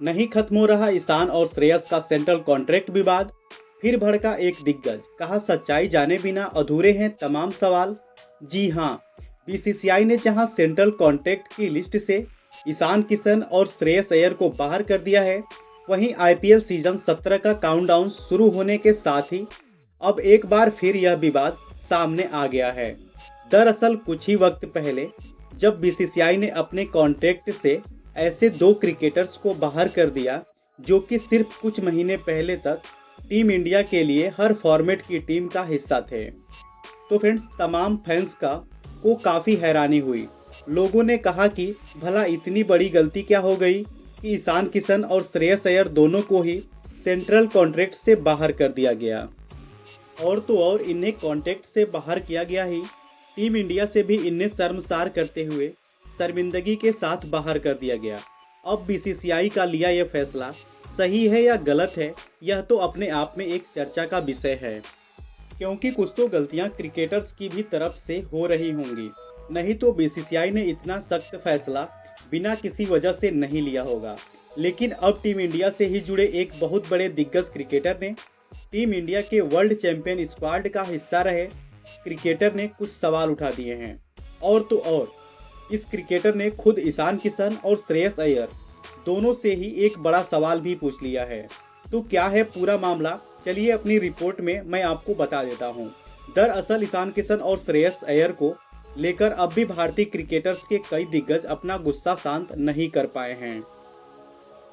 नहीं खत्म हो रहा ईशान और श्रेयस का सेंट्रल कॉन्ट्रैक्ट विवाद। फिर भड़का एक दिग्गज, कहा सच्चाई जाने बिना अधूरे हैं तमाम सवाल। जी हाँ, बीसीसीआई ने जहां सेंट्रल कॉन्ट्रैक्ट की लिस्ट से ईशान किशन और श्रेयस अय्यर को बाहर कर दिया है, वहीं आईपीएल सीजन 17 का काउंटडाउन शुरू होने के साथ ही अब एक बार फिर यह विवाद सामने आ गया है। दरअसल कुछ ही वक्त पहले जब बीसीसीआई ने अपने कॉन्ट्रैक्ट से ऐसे दो क्रिकेटर्स को बाहर कर दिया जो कि सिर्फ कुछ महीने पहले तक टीम इंडिया के लिए हर फॉर्मेट की टीम का हिस्सा थे, तो फ्रेंड्स तमाम फैंस को काफ़ी हैरानी हुई। लोगों ने कहा कि भला इतनी बड़ी गलती क्या हो गई कि ईशान किशन और श्रेयस अय्यर दोनों को ही सेंट्रल कॉन्ट्रैक्ट से बाहर कर दिया गया। और तो और इन्हें कॉन्ट्रैक्ट से बाहर किया गया ही टीम इंडिया से भी इन्हें शर्मसार करते हुए शर्मिंदगी के साथ बाहर कर दिया गया। अब बीसीसीआई का लिया यह फैसला सही है या गलत है, यह तो अपने आप में एक चर्चा का विषय है, क्योंकि कुछ तो गलतियां क्रिकेटर्स की भी तरफ से हो रही होंगी, नहीं तो बीसीसीआई ने इतना सख्त फैसला बिना किसी वजह से नहीं लिया होगा। लेकिन अब टीम इंडिया से ही जुड़े एक बहुत बड़े दिग्गज क्रिकेटर ने टीम इंडिया के वर्ल्ड चैंपियन स्क्वाड का हिस्सा रहे क्रिकेटर ने कुछ सवाल उठा दिए हैं। और तो और इस क्रिकेटर ने खुद ईशान किशन और श्रेयस अय्यर दोनों से ही एक बड़ा सवाल भी पूछ लिया है। तो क्या है पूरा मामला, चलिए अपनी रिपोर्ट में मैं आपको बता देता हूँ। दरअसल ईशान किशन और श्रेयस अय्यर को लेकर अब भी भारतीय क्रिकेटर्स के कई दिग्गज अपना गुस्सा शांत नहीं कर पाए हैं।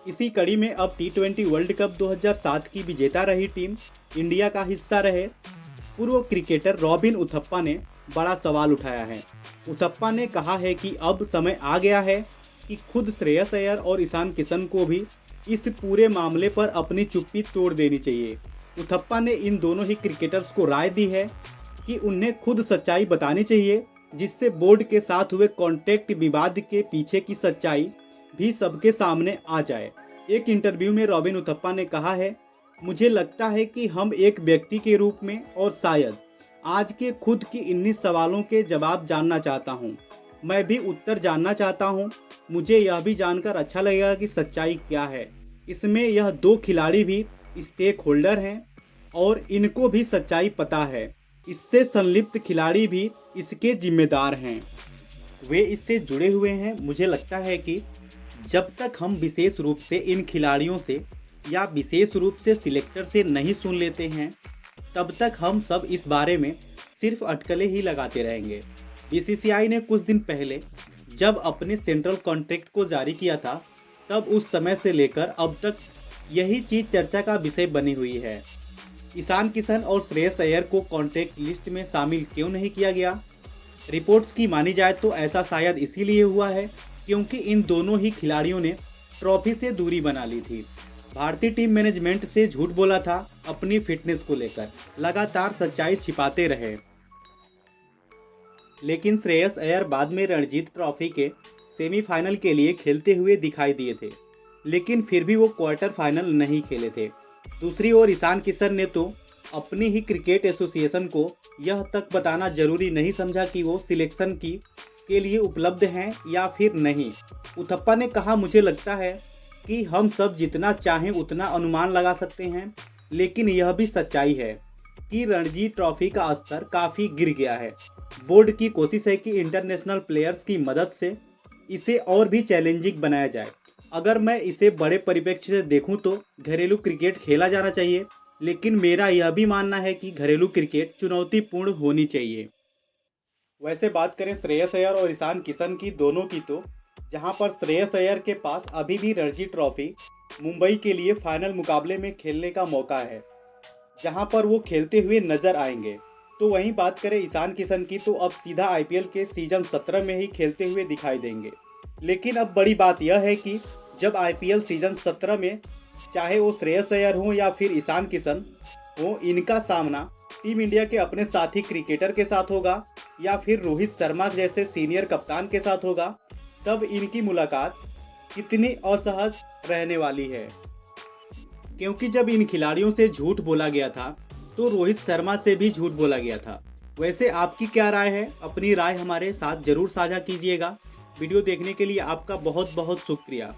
इसी कड़ी में अब T20 वर्ल्ड कप 2007 की विजेता रही टीम इंडिया का हिस्सा रहे पूर्व क्रिकेटर रॉबिन उथप्पा ने बड़ा सवाल उठाया है। उथप्पा ने कहा है कि अब समय आ गया है कि खुद श्रेयस अय्यर और ईशान किशन को भी इस पूरे मामले पर अपनी चुप्पी तोड़ देनी चाहिए। उथप्पा ने इन दोनों ही क्रिकेटर्स को राय दी है कि उन्हें खुद सच्चाई बतानी चाहिए, जिससे बोर्ड के साथ हुए कॉन्ट्रैक्ट विवाद के पीछे की सच्चाई भी सबके सामने आ जाए। एक इंटरव्यू में रॉबिन उथप्पा ने कहा है, मुझे लगता है कि हम एक व्यक्ति के रूप में और शायद आज के खुद की इन्हीं सवालों के जवाब जानना चाहता हूं। मैं भी उत्तर जानना चाहता हूं। मुझे यह भी जानकर अच्छा लगेगा कि सच्चाई क्या है। इसमें यह दो खिलाड़ी भी स्टेक होल्डर हैं और इनको भी सच्चाई पता है। इससे संलिप्त खिलाड़ी भी इसके जिम्मेदार हैं, वे इससे जुड़े हुए हैं। मुझे लगता है कि जब तक हम विशेष रूप से इन खिलाड़ियों से या विशेष रूप से सिलेक्टर से नहीं सुन लेते हैं, तब तक हम सब इस बारे में सिर्फ अटकलें ही लगाते रहेंगे। बीसीसीआई ने कुछ दिन पहले जब अपने सेंट्रल कॉन्ट्रैक्ट को जारी किया था, तब उस समय से लेकर अब तक यही चीज़ चर्चा का विषय बनी हुई है। ईशान किशन और श्रेयस अय्यर को कॉन्ट्रैक्ट लिस्ट में शामिल क्यों नहीं किया गया? रिपोर्ट्स की मानी जाए तो ऐसा शायद इसीलिए हुआ है क्योंकि इन दोनों ही खिलाड़ियों ने ट्रॉफी से दूरी बना ली थी। भारतीय टीम मैनेजमेंट से झूठ बोला था अपनी फिटनेस को लेकर, लगातार सच्चाई छिपाते रहे। लेकिन श्रेयस अय्यर बाद में रणजी ट्रॉफी के सेमीफाइनल के लिए खेलते हुए दिखाई दिए थे, लेकिन फिर भी वो क्वार्टर फाइनल नहीं खेले थे। दूसरी ओर ईशान किशन ने तो अपनी ही क्रिकेट एसोसिएशन को यह तक बताना जरूरी नहीं समझा कि वो सिलेक्शन के लिए उपलब्ध हैं या फिर नहीं। उथप्पा ने कहा, मुझे लगता है कि हम सब जितना चाहें उतना अनुमान लगा सकते हैं, लेकिन यह भी सच्चाई है कि रणजी ट्रॉफी का स्तर काफ़ी गिर गया है। बोर्ड की कोशिश है कि इंटरनेशनल प्लेयर्स की मदद से इसे और भी चैलेंजिंग बनाया जाए। अगर मैं इसे बड़े परिप्रेक्ष्य से देखूं तो घरेलू क्रिकेट खेला जाना चाहिए, लेकिन मेरा यह भी मानना है कि घरेलू क्रिकेट चुनौतीपूर्ण होनी चाहिए। वैसे बात करें श्रेयस अय्यर और ईशान किशन की दोनों की, तो जहां पर श्रेयस अय्यर के पास अभी भी रणजी ट्रॉफी मुंबई के लिए फाइनल मुकाबले में खेलने का मौका है, जहां पर वो खेलते हुए नजर आएंगे, तो वहीं बात करें ईशान किशन की, तो अब सीधा आईपीएल के सीजन 17 में ही खेलते हुए दिखाई देंगे। लेकिन अब बड़ी बात यह है कि जब आईपीएल सीजन 17 में चाहे वो श्रेयस अय्यर हो या फिर ईशान किशन हो, इनका सामना टीम इंडिया के अपने साथी क्रिकेटर के साथ होगा या फिर रोहित शर्मा जैसे सीनियर कप्तान के साथ होगा, तब इनकी मुलाकात कितनी असहज रहने वाली है। क्योंकि जब इन खिलाड़ियों से झूठ बोला गया था तो रोहित शर्मा से भी झूठ बोला गया था। वैसे आपकी क्या राय है? अपनी राय हमारे साथ जरूर साझा कीजिएगा। वीडियो देखने के लिए आपका बहुत बहुत शुक्रिया।